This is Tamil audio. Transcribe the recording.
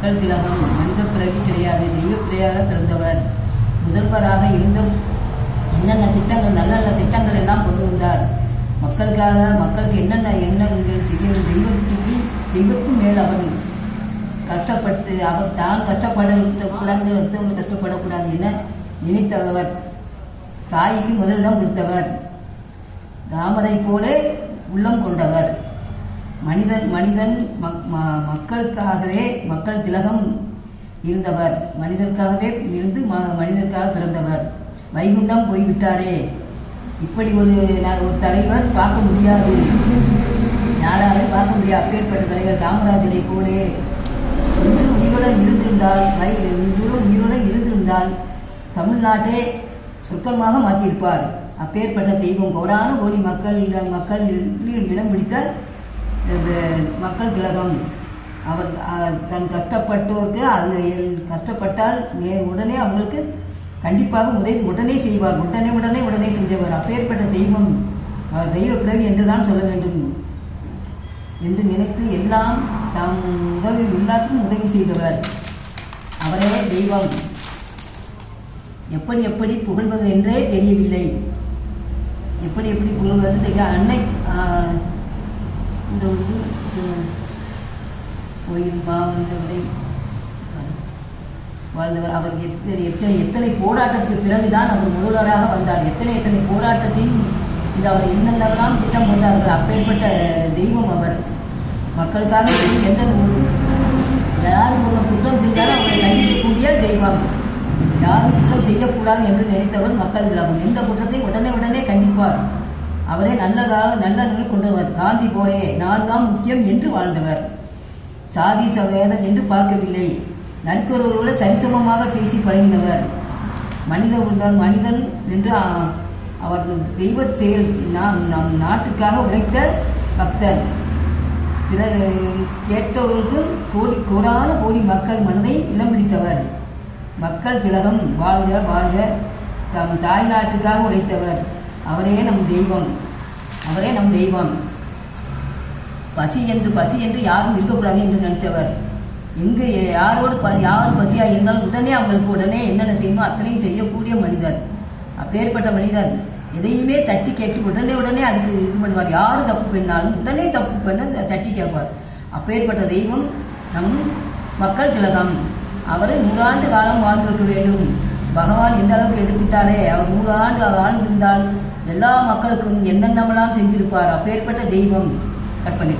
மக்கள் திலகம் மனித பிறவி கிடையாது, தெய்வ பிறையாக பிறந்தவர். முதல்வராக இருந்த என்னென்ன திட்டங்கள், நல்ல நல்ல திட்டங்கள் எல்லாம் கொண்டு வந்தார். மக்களுக்காக, மக்களுக்கு என்னென்ன எண்ணங்கள் செய்ய தெய்வத்துக்கும் மேல் அவர் கஷ்டப்பட்டு அவர் தான் கஷ்டப்படக்கூடாது, அடுத்தவங்க கஷ்டப்படக்கூடாது என நினைத்தவர். தாய்க்கு முதலிடம் கொடுத்தவர். ராமரை போலே உள்ளம் கொண்டவர். மனிதன் மக்களுக்காகவே, மக்கள் திலகம் இருந்தவர். மனிதருக்காகவே இருந்து மனிதருக்காக பிறந்தவர். வைகுண்டம் போய்விட்டாரே, இப்படி ஒரு தலைவர் பார்க்க முடியாது, யாராலே பார்க்க முடியாது. அப்பேற்பட்ட தலைவர் காமராஜரை போலே உயிருடன் இருந்திருந்தால் தமிழ்நாட்டே சொர்க்கமாக மாற்றியிருப்பார். அப்பேற்பட்ட தெய்வம் கோடான கோடி மக்கள் இடம் பிடித்த மக்கள் திலகம். அவர் தன் கஷ்டப்பட்டோருக்கு அது கஷ்டப்பட்டால் உடனே அவங்களுக்கு கண்டிப்பாக உடனே செய்வார். உடனே செஞ்சவர். அப்பேற்பட்ட தெய்வம் அவர் தெய்வ பிறவி என்றுதான் சொல்ல வேண்டும் என்று நினைத்து எல்லாம் தாம் எல்லாத்துக்கும் உதவி செய்தவர். அவரே தெய்வம். எப்படி புகழ்வது என்றே தெரியவில்லை. எப்படி புகழ்வது தெரிய அன்னை இந்த கோயில் பாவந்தவரை வாழ்ந்தவர். அவர் எத்தனை போராட்டத்துக்கு பிறகுதான் அவர் முதல்வராக வந்தார். எத்தனை போராட்டத்தையும் இது அவர் என்னென்னலாம் திட்டம் கொண்டார்கள். அப்பேற்பட்ட தெய்வம் அவர். மக்களுக்காக எந்த யாரும் குற்றம் செஞ்சாலும் அவரை கண்டிக்கக்கூடிய தெய்வம். யாரும் குற்றம் செய்யக்கூடாது என்று நினைத்தவர் மக்கள் திலகம். எந்த குற்றத்தையும் உடனே கண்டிப்பார். அவரே நல்ல நிலை கொண்டவர். காந்தி போலே நான் முக்கியம் என்று வாழ்ந்தவர். சாதி சவேதம் என்று பார்க்கவில்லை. நற்கொருவரோடு சரிசமமாக பேசி பழகினவர். மனிதன் என்று அவர் தெய்வ செயல். நம் நாட்டுக்காக உழைத்த பக்தர். பிறர் கேட்டவர்களுக்கும் கோடான கோடி மக்கள் மனதை இடம் பிடித்தவர். மக்கள் திலகம் வாழ்க. தம் தாய் நாட்டுக்காக உழைத்தவர். அவரே நம் தெய்வம். பசி என்று யாரும் இருக்கக்கூடாது என்று நினைச்சவர். எங்கு யார் பசியாக இருந்தாலும் உடனே என்னென்ன செய்யணுமோ அத்தனையும் செய்யக்கூடிய மனிதர். அப்பேற்பட்ட மனிதர் எதையுமே தட்டி கேட்டு உடனே அதுக்கு இது பண்ணுவார். யாரும் தப்பு பண்ணாலும் உடனே தப்பு பண்ண தட்டி கேட்பார். அப்பேற்பட்ட தெய்வம் நம் மக்கள் திலகம். அவர் 100 ஆண்டு காலம் வாழ்ந்திருக்க வேண்டும். பகவான் எந்த அளவுக்கு எடுத்துட்டாரே, அவர் 100 ஆண்டு வாழ்ந்திருந்தால் எல்லா மக்களுக்கும் என்னென்னமெல்லாம் செஞ்சிருப்பார். அப்பேற்பட்ட தெய்வம் கற்பனை.